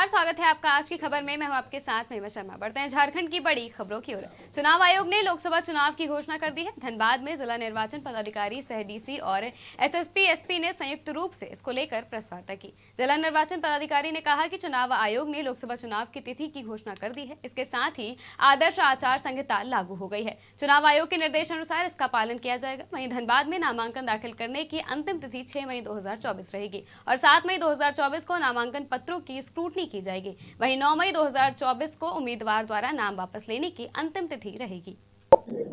नमस्कार, स्वागत है आपका आज की खबर में। मैं हूं आपके साथ महिमा शर्मा। बढ़ते हैं झारखंड की बड़ी खबरों की ओर। चुनाव आयोग ने लोकसभा चुनाव की घोषणा कर दी है। धनबाद में जिला निर्वाचन पदाधिकारी सह डीसी और एसएसपी एसपी ने संयुक्त रूप से इसको लेकर प्रेस वार्ता की। जिला निर्वाचन पदाधिकारी ने कहा कि चुनाव आयोग ने लोकसभा चुनाव की तिथि की घोषणा कर दी है। इसके साथ ही आदर्श आचार संहिता लागू हो गई है। चुनाव आयोग के निर्देशानुसार इसका पालन किया जाएगा। वहीं धनबाद में नामांकन दाखिल करने की अंतिम तिथि 6 मई 2024 रहेगी और 7 मई 2024 को नामांकन पत्रों की स्क्रूटनी की जाएगी। वहीं 9 मई 2024 को उम्मीदवार द्वारा नाम वापस लेने की अंतिम तिथि रहेगी।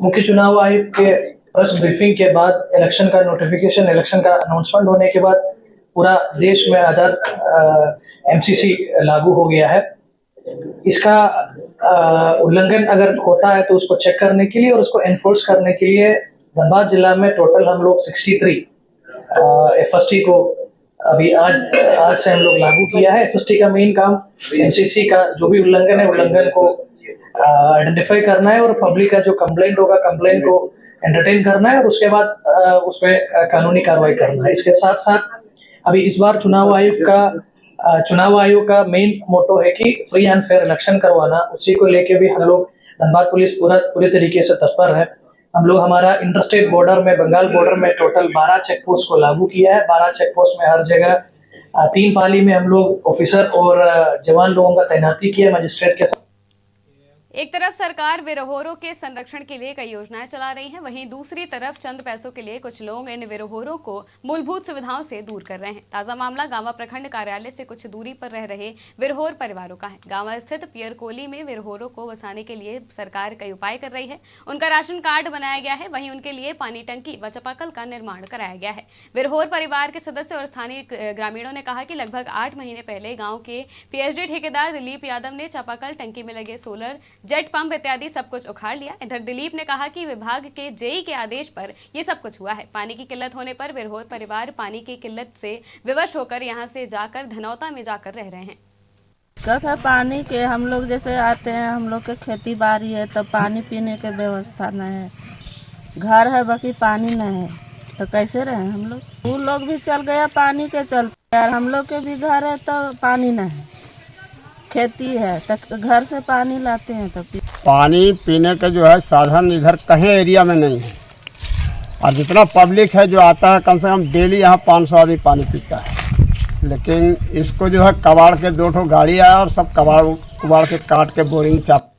मुख्य चुनाव आयोग के प्रेस ब्रीफिंग के बाद इलेक्शन का नोटिफिकेशन, इलेक्शन का अनाउंसमेंट होने के बाद पूरा देश में आजाद एमसीसी लागू हो गया है। इसका उल्लंघन अगर होता है तो उसको चेक करने के लिए और उसको एनफोर्स करने के लिए धनबाद जिला में टोटल हम लोग 63 एफएसटी को अभी आज से हम लोग लागू किया है। एफएसटी का मेन काम एमसीसी का जो भी उल्लंघन है, उल्लंघन को आइडेंटिफाई करना है और पब्लिक का जो कंप्लेंट होगा, कंप्लेंट को एंटरटेन करना है और उसके बाद उस पर कानूनी कार्रवाई करना है। इसके साथ साथ अभी इस बार चुनाव आयोग का मेन मोटो है कि फ्री एंड फेयर इलेक्शन करवाना। उसी को लेके भी हम लोग धनबाद पुलिस पूरे तरीके से तत्पर है। हम लोग हमारा इंटरस्टेट बॉर्डर में, बंगाल बॉर्डर में टोटल 12 चेक पोस्ट को लागू किया है। 12 चेक पोस्ट में हर जगह 3 पाली में हम लोग ऑफिसर और जवान लोगों का तैनाती किया मजिस्ट्रेट के साथ। एक तरफ सरकार विरहोरों के संरक्षण के लिए कई योजनाएं चला रही है, वहीं दूसरी तरफ चंद पैसों के लिए कुछ लोग इन विरहोरों को मूलभूत सुविधाओं से दूर कर रहे हैं। ताजा मामला गांवा प्रखंड कार्यालय से कुछ दूरी पर रह रहे विरहोर परिवारों का है। गांवा स्थित पियर कोली में विरहोरों को बसाने के लिए सरकार कई उपाय कर रही है। उनका राशन कार्ड बनाया गया है, वहीं उनके लिए पानी टंकी व चापाकल का निर्माण कराया गया है। विरहोर परिवार के सदस्य और स्थानीय ग्रामीणों ने कहा कि लगभग 8 महीने पहले गाँव के पीएचडी ठेकेदार दिलीप यादव ने चापाकल, टंकी में लगे सोलर, जेट पंप इत्यादि सब कुछ उखाड़ लिया। इधर दिलीप ने कहा कि विभाग के जेई के आदेश पर यह सब कुछ हुआ है। पानी की किल्लत होने पर विरहोर परिवार पानी की किल्लत से विवश होकर यहां से जाकर धनौता में जाकर रह रहे हैं। दिक्कत है पानी के। हम लोग जैसे आते हैं, हम लोग के खेती बाड़ी है तो पानी पीने के व्यवस्था नहीं है। घर है बाकी पानी नहीं है तो कैसे रहे हम लोग। वो लोग भी चल गया पानी के चलते, यार हम लोग के भी घर है तो पानी नहीं है, खेती है तो घर से पानी लाते हैं तो पानी पीने का जो है साधन इधर कहीं एरिया में नहीं है। और जितना पब्लिक है जो आता है, कम से कम डेली यहाँ 500 आदमी पानी पीता है। लेकिन इसको जो है कबाड़ के 2 गाड़ी आया और सब कबाड़ के काट के बोरिंग चाप।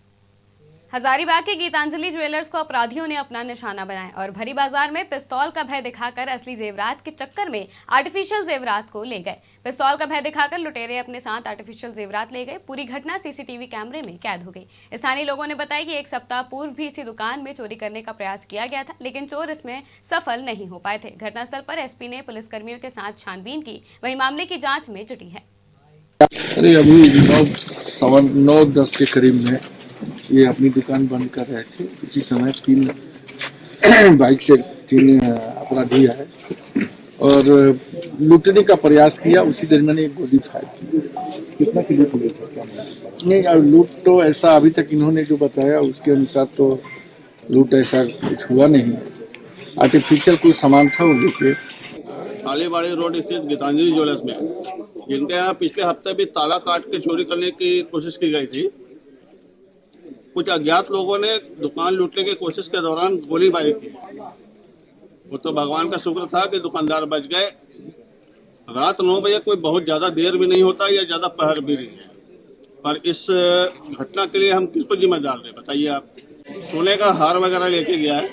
हजारीबाग के गीतांजलि ज्वेलर्स को अपराधियों ने अपना निशाना बनाया और भरी बाजार में पिस्तौल का भय दिखाकर असली जेवरात के चक्कर में आर्टिफिशियल जेवरात को ले गए। पिस्तौल का भय दिखाकर लुटेरे अपने साथ आर्टिफिशियल जेवरात ले गए। पूरी घटना सीसीटीवी कैमरे में कैद हो गई। स्थानीय लोगों ने बताया कि 1 सप्ताह पूर्व भी इसी दुकान में चोरी करने का प्रयास किया गया था, लेकिन चोर इसमें सफल नहीं हो पाए थे। घटनास्थल पर एसपी ने पुलिसकर्मियों के साथ छानबीन की, वहीं मामले की जाँच में जुटी है। अरे अभी 9:10 के करीब में ये अपनी दुकान बंद कर रहे थे। इसी समय 3 बाइक से 3 अपराधी आए और लूटने का प्रयास किया। उसी देर मैंने एक गोली फायर की। कितना की लूट हुई सर? क्या नहीं, लूट तो ऐसा अभी तक इन्होंने जो बताया उसके अनुसार तो लूट ऐसा कुछ हुआ नहीं है। आर्टिफिशियल कुछ सामान था वो लेके। कालीबाड़ी रोड स्थित गीतांजलि ज्वेलर्स में, जिनके यहाँ पिछले हफ्ते भी ताला काट के चोरी करने की कोशिश की गई थी, कुछ अज्ञात लोगों ने दुकान लूटने की कोशिश के दौरान गोलीबारी की। वो तो भगवान का शुक्र था कि दुकानदार बच गए। रात 9 बजे कोई बहुत ज्यादा देर भी नहीं होता या ज्यादा पहर भी नहीं है, पर इस घटना के लिए हम किसको जिम्मेदार दें बताइए आप। सोने का हार वगैरह लेके गया है।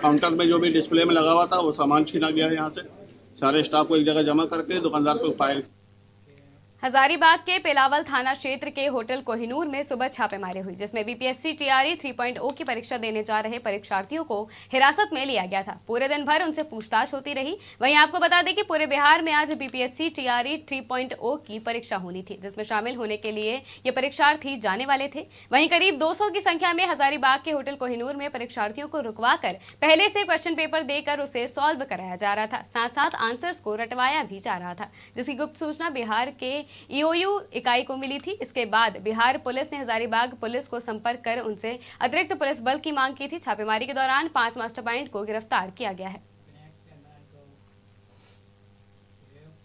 काउंटर में जो भी डिस्प्ले में लगा हुआ था वो सामान छीना गया है। यहाँ से सारे स्टाफ को एक जगह जमा करके दुकानदार को फायर। हजारीबाग के पेलावल थाना क्षेत्र के होटल कोहिनूर में सुबह छापेमारी हुई, जिसमें बीपीएससी टीआरई 3.0 की परीक्षा देने जा रहे परीक्षार्थियों को हिरासत में लिया गया था। पूरे दिन भर उनसे पूछताछ होती रही। वहीं आपको बता दें कि पूरे बिहार में आज बीपीएससी टीआरई 3.0 की परीक्षा होनी थी, जिसमें शामिल होने के लिए ये परीक्षार्थी जाने वाले थे। वहीं करीब 200 की संख्या में हजारीबाग के होटल कोहिनूर में परीक्षार्थियों को रुकवा कर पहले से क्वेश्चन पेपर देकर उसे सॉल्व कराया जा रहा था। साथ साथ आंसर्स को रटवाया भी जा रहा था, जिसकी गुप्त सूचना बिहार के ईओयू इकाई को मिली थी। इसके बाद बिहार पुलिस ने हजारीबाग पुलिस को संपर्क कर उनसे अतिरिक्त पुलिस बल की मांग की थी। छापेमारी के दौरान 5 मास्टरमाइंड को गिरफ्तार किया गया है।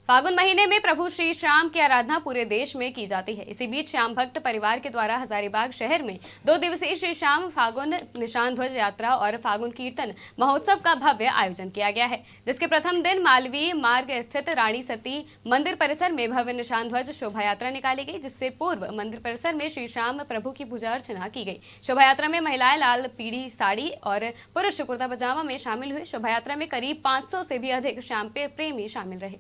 फागुन महीने में प्रभु श्री श्याम की आराधना पूरे देश में की जाती है। इसी बीच श्याम भक्त परिवार के द्वारा हजारीबाग शहर में 2 दिवसीय श्री श्याम फागुन निशान ध्वज यात्रा और फागुन कीर्तन महोत्सव का भव्य आयोजन किया गया है, जिसके प्रथम दिन मालवीय मार्ग स्थित रानी सती मंदिर परिसर में भव्य निशान ध्वज शोभा यात्रा निकाली गई, जिससे पूर्व मंदिर परिसर में श्री श्याम प्रभु की पूजा अर्चना की गई। शोभा यात्रा में महिलाएं लाल पीढ़ी साड़ी और पुरुष कुर्ता पजामा में शामिल हुए। शोभा यात्रा में करीब 500 से भी अधिक श्याम प्रेमी शामिल रहे।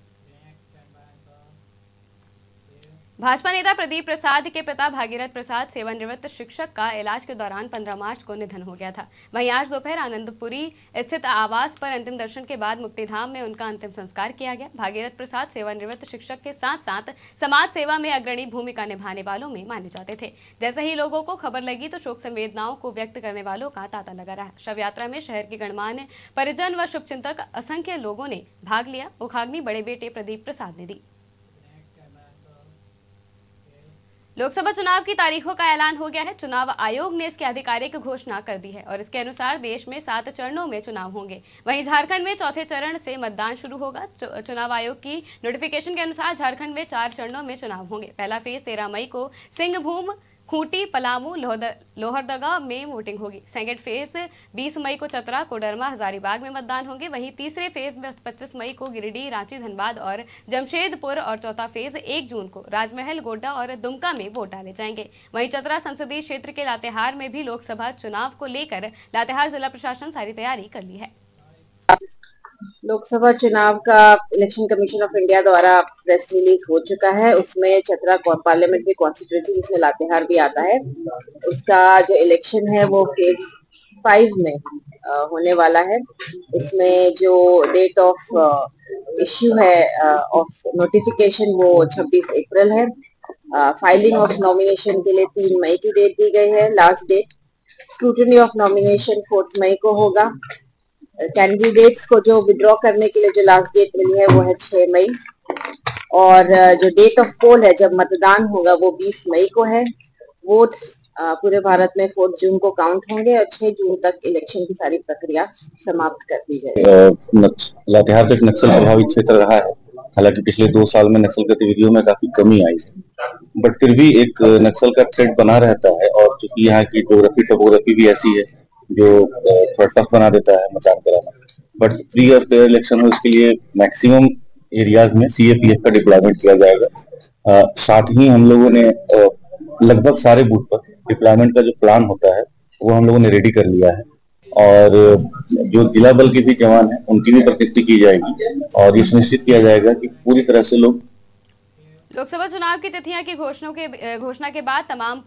भाजपा नेता प्रदीप प्रसाद के पिता भागीरथ प्रसाद सेवानिवृत्त शिक्षक का इलाज के दौरान 15 मार्च को निधन हो गया था। वहीं आज दोपहर आनंदपुरी स्थित आवास पर अंतिम दर्शन के बाद मुक्तिधाम में उनका अंतिम संस्कार किया गया। भागीरथ प्रसाद सेवानिवृत्त शिक्षक के साथ साथ समाज सेवा में अग्रणी भूमिका निभाने वालों में माने जाते थे। जैसे ही लोगों को खबर लगी तो शोक संवेदनाओं को व्यक्त करने वालों का तांता लगा रहा। शव यात्रा में शहर के गणमान्य परिजन व शुभचिंतक असंख्य लोगों ने भाग लिया। मुखाग्नि बड़े बेटे प्रदीप प्रसाद ने दी। लोकसभा चुनाव की तारीखों का ऐलान हो गया है। चुनाव आयोग ने इसकी आधिकारिक घोषणा कर दी है और इसके अनुसार देश में 7 चरणों में चुनाव होंगे। वहीं झारखंड में चौथे चरण से मतदान शुरू होगा। चुनाव आयोग की नोटिफिकेशन के अनुसार झारखंड में 4 चरणों में चुनाव होंगे। पहला फेज 13 मई को सिंहभूम, खूंटी, पलामू, लोहरदगा में वोटिंग होगी। सेकेंड फेज 20 मई को चतरा, कोडरमा, हजारीबाग में मतदान होंगे। वहीं तीसरे फेज में 25 मई को गिरिडीह, रांची, धनबाद और जमशेदपुर और चौथा फेज 1 जून को राजमहल, गोड्डा और दुमका में वोट डाले जाएंगे। वहीं चतरा संसदीय क्षेत्र के लातेहार में भी लोकसभा चुनाव को लेकर लातेहार जिला प्रशासन सारी तैयारी कर ली है। लोकसभा चुनाव का इलेक्शन कमीशन ऑफ इंडिया द्वारा प्रेस रिलीज हो चुका है। उसमें चतरा पार्लियामेंट्री कॉन्स्टिट्यूंसी, जिसमें लातेहार भी आता है, उसका जो इलेक्शन है वो फेज 5 में होने वाला है। इसमें जो डेट ऑफ इश्यू है ऑफ नोटिफिकेशन वो 26 अप्रैल है। फाइलिंग ऑफ नॉमिनेशन के लिए 3 मई की डेट दी गई है last date. Scrutiny of nomination 4 मई को होगा। कैंडिडेट्स को जो विड्रॉ करने के लिए जो लास्ट डेट मिली है वो है 6 मई और जो डेट ऑफ पोल है, जब मतदान होगा, वो 20 मई को है। वोट्स पूरे भारत में 4 जून को काउंट होंगे और 6 जून तक इलेक्शन की सारी प्रक्रिया समाप्त कर दी जाएगी। लातेहार एक नक्सल प्रभावित क्षेत्र रहा है। हालांकि पिछले 2 साल में नक्सल गतिविधियों में काफी कमी आई है, बट फिर भी एक नक्सल का थ्रेड बना रहता है और चूंकि यहाँ की टोपोग्राफी भी ऐसी है जो थोड़ा टफ बना देता है मतदान कराना। बट फ्री और फेयर इलेक्शन हो, इसके लिए मैक्सिमम एरियाज में सीएपीएफ का डिप्लॉयमेंट किया जाएगा। साथ ही हम लोगों ने लगभग सारे बूथ पर डिप्लॉयमेंट का जो प्लान होता है वो हम लोगों ने रेडी कर लिया है और जो जिला बल के भी जवान हैं उनकी भी प्रतिनियुक्ति की जाएगी और ये सुनिश्चित किया जाएगा कि पूरी तरह से लोग। लोकसभा चुनाव की तिथियां की घोषणा के बाद तमाम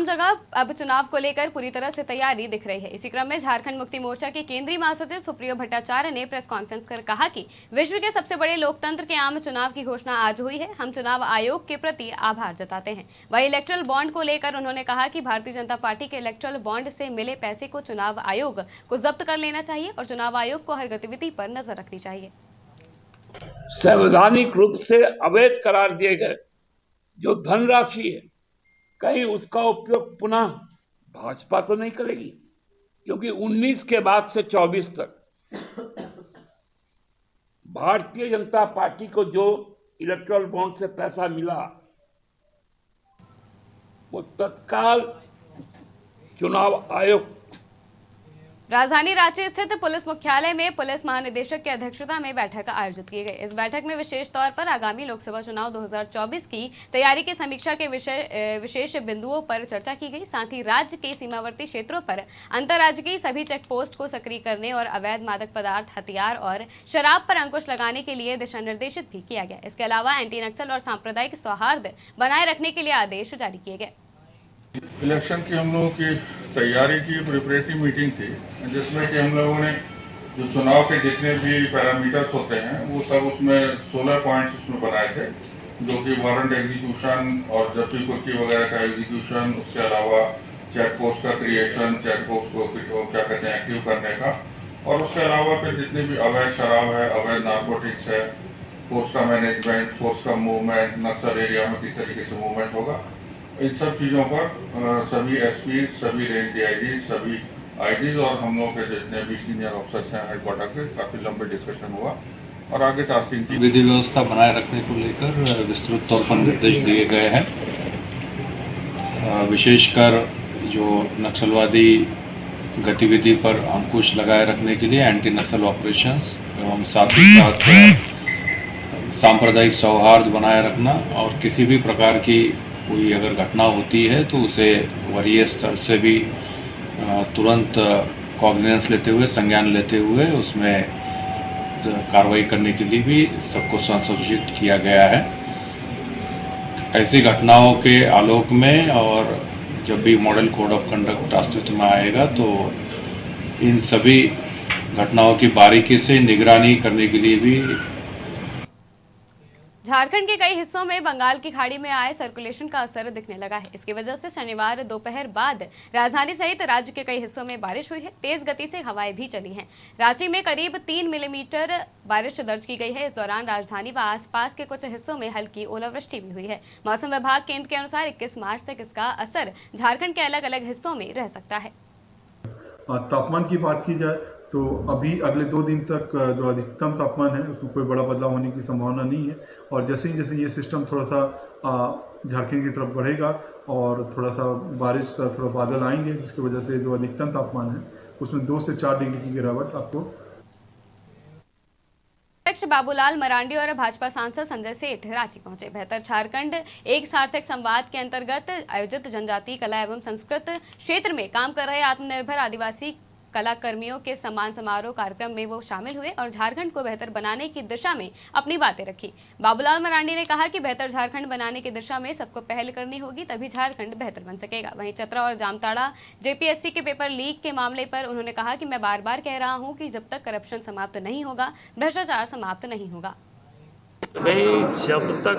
जगह अब चुनाव को लेकर पूरी तरह से तैयारी दिख रही है। इसी क्रम में झारखंड मुक्ति मोर्चा के केंद्रीय महासचिव सुप्रियो भट्टाचार्य ने प्रेस कॉन्फ्रेंस कर कहा कि विश्व के सबसे बड़े लोकतंत्र के आम चुनाव की घोषणा आज हुई है। हम चुनाव आयोग के प्रति आभार जताते हैं। वहीं इलेक्टोरल बॉन्ड को लेकर उन्होंने कहा कि भारतीय जनता पार्टी के इलेक्टोरल बॉन्ड से मिले पैसे को चुनाव आयोग को जब्त कर लेना चाहिए और चुनाव आयोग को हर गतिविधि पर नजर रखनी चाहिए। संवैधानिक रूप से अवैध करार दिए गए जो धनराशि है, कहीं उसका उपयोग पुनः भाजपा तो नहीं करेगी, क्योंकि 19 के बाद से 24 तक भारतीय जनता पार्टी को जो इलेक्टोरल बॉन्ड से पैसा मिला वो तत्काल चुनाव आयोग। राजधानी रांची स्थित पुलिस मुख्यालय में पुलिस महानिदेशक की अध्यक्षता में बैठक आयोजित की गई। इस बैठक में विशेष तौर पर आगामी लोकसभा चुनाव 2024 की तैयारी की समीक्षा के विशेष बिंदुओं पर चर्चा की गई। साथ ही राज्य के सीमावर्ती क्षेत्रों पर अंतर्राज्यीय सभी चेक पोस्ट को सक्रिय करने और अवैध मादक पदार्थ, हथियार और शराब पर अंकुश लगाने के लिए दिशा निर्देशित भी किया गया। इसके अलावा एंटी नक्सल और सांप्रदायिक सौहार्द बनाए रखने के लिए आदेश जारी किए गए। इलेक्शन की हम लोगों की तैयारी की प्रिपरेटरी मीटिंग थी, जिसमें कि हम लोगों ने जो चुनाव के जितने भी पैरामीटर्स होते हैं वो सब उसमें 16 पॉइंट्स उसमें बनाए थे, जो कि वारंट एग्जीक्यूशन और जब्ती कुर्की वगैरह का एग्जीक्यूशन, उसके अलावा चेक पोस्ट का क्रिएशन, चेक पोस्ट को क्या कहते हैं एक्टिव करने का, और उसके अलावा फिर जितनी भी अवैध शराब है, अवैध नारकोटिक्स है, फोर्स का मैनेजमेंट, फोर्स का मूवमेंट, नक्सल एरिया में किस तरीके से मूवमेंट होगा, इन सब चीज़ों पर सभी एसपी, सभी रेंज डीआईजी, सभी आईजी और हम लोग के जितने भी सीनियर ऑफिसर्स हैं हेडक्वार्टर के, काफ़ी लंबे डिस्कशन हुआ और आगे टास्किंग की। विधि व्यवस्था बनाए रखने को लेकर विस्तृत तौर पर निर्देश दिए गए हैं। विशेषकर जो नक्सलवादी गतिविधि पर अंकुश लगाए रखने के लिए एंटी नक्सल ऑपरेशंस एवं साथ ही साथ सांप्रदायिक सौहार्द बनाए रखना और किसी भी प्रकार की कोई अगर घटना होती है तो उसे वरीय स्तर से भी तुरंत कॉग्निजेंस लेते हुए, संज्ञान लेते हुए उसमें कार्रवाई करने के लिए भी सबको संसूचित किया गया है। ऐसी घटनाओं के आलोक में और जब भी मॉडल कोड ऑफ कंडक्ट अस्तित्व में आएगा तो इन सभी घटनाओं की बारीकी से निगरानी करने के लिए भी। झारखंड के कई हिस्सों में बंगाल की खाड़ी में आए सर्कुलेशन का असर दिखने लगा है। इसकी वजह से शनिवार दोपहर बाद राजधानी सहित राज्य के कई हिस्सों में बारिश हुई है। तेज गति से हवाएं भी चली हैं। रांची में करीब 3 मिलीमीटर बारिश दर्ज की गई है। इस दौरान राजधानी व आसपास के कुछ हिस्सों में हल्की ओलावृष्टि भी हुई है। मौसम विभाग केंद्र के अनुसार 21 मार्च तक इसका असर झारखंड के अलग अलग हिस्सों में रह सकता है। तापमान की बात की जाए तो अभी अगले 2 दिन तक जो अधिकतम तापमान है उसमें कोई बड़ा बदलाव होने की संभावना नहीं है और जैसे ही ये सिस्टम थोड़ा सा झारखंड की तरफ बढ़ेगा और थोड़ा सा बारिश थोड़ा बादल आएंगे जिसकी वजह से जो अधिकतम तापमान है उसमें 2 से 4 डिग्री की गिरावट आपको। अध्यक्ष बाबूलाल मरांडी और भाजपा सांसद संजय सेठ रांची पहुंचे। बेहतर झारखंड एक सार्थक संवाद के अंतर्गत आयोजित जनजातीय कला एवं संस्कृत क्षेत्र में काम कर रहे आत्मनिर्भर आदिवासी कला कर्मियों के सम्मान समारोह कार्यक्रम में वो शामिल हुए और झारखंड को बेहतर बनाने की दिशा में अपनी बातें रखी। बाबूलाल मरांडी ने कहा कि बेहतर झारखंड बनाने की दिशा में सबको पहल करनी होगी, तभी झारखंड बेहतर बन सकेगा। वहीं चतरा और जामताड़ा जेपीएससी के पेपर लीक के मामले पर उन्होंने कहा कि मैं बार बार कह रहा हूं कि जब तक करप्शन समाप्त नहीं होगा, भ्रष्टाचार समाप्त नहीं होगा। भाई जब तक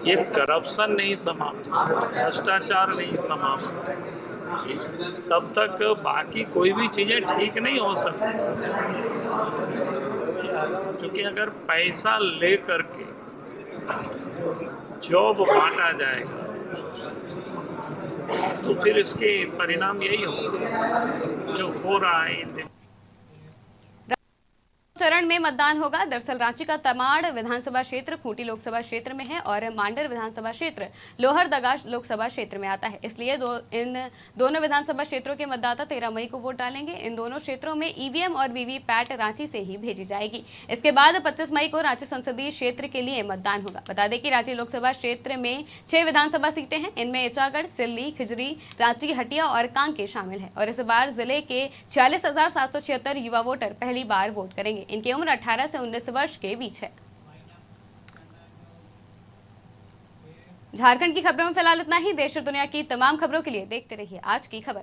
ये करप्शन नहीं समाप्त, भ्रष्टाचार नहीं समाप्त, तब तक बाकी कोई भी चीजें ठीक नहीं हो सकती। क्योंकि अगर पैसा ले करके जॉब बांटा जाएगा तो फिर इसके परिणाम यही होगा जो हो रहा है इन दिनों। चरण में मतदान होगा। दरअसल रांची का तमाड़ विधानसभा क्षेत्र खूंटी लोकसभा क्षेत्र में है और मांडर विधानसभा क्षेत्र लोहरदगा लोकसभा क्षेत्र में आता है। इसलिए इन दोनों विधानसभा क्षेत्रों के मतदाता 13 मई को वोट डालेंगे। इन दोनों क्षेत्रों में ईवीएम और वीवीपैट रांची से ही भेजी जाएगी। इसके बाद 25 मई को रांची संसदीय क्षेत्र के लिए मतदान होगा। बता दें कि रांची लोकसभा क्षेत्र में 6 विधानसभा सीटें हैं। इनमें इचागढ़, सिल्ली, खिजरी, रांची, हटिया और कांके शामिल है और इस बार जिले के 46,776 युवा वोटर पहली बार वोट करेंगे। इनकी उम्र 18 से 19 वर्ष के बीच है। झारखंड की खबरों में फिलहाल इतना ही। देश और दुनिया की तमाम खबरों के लिए देखते रहिए आज की खबर।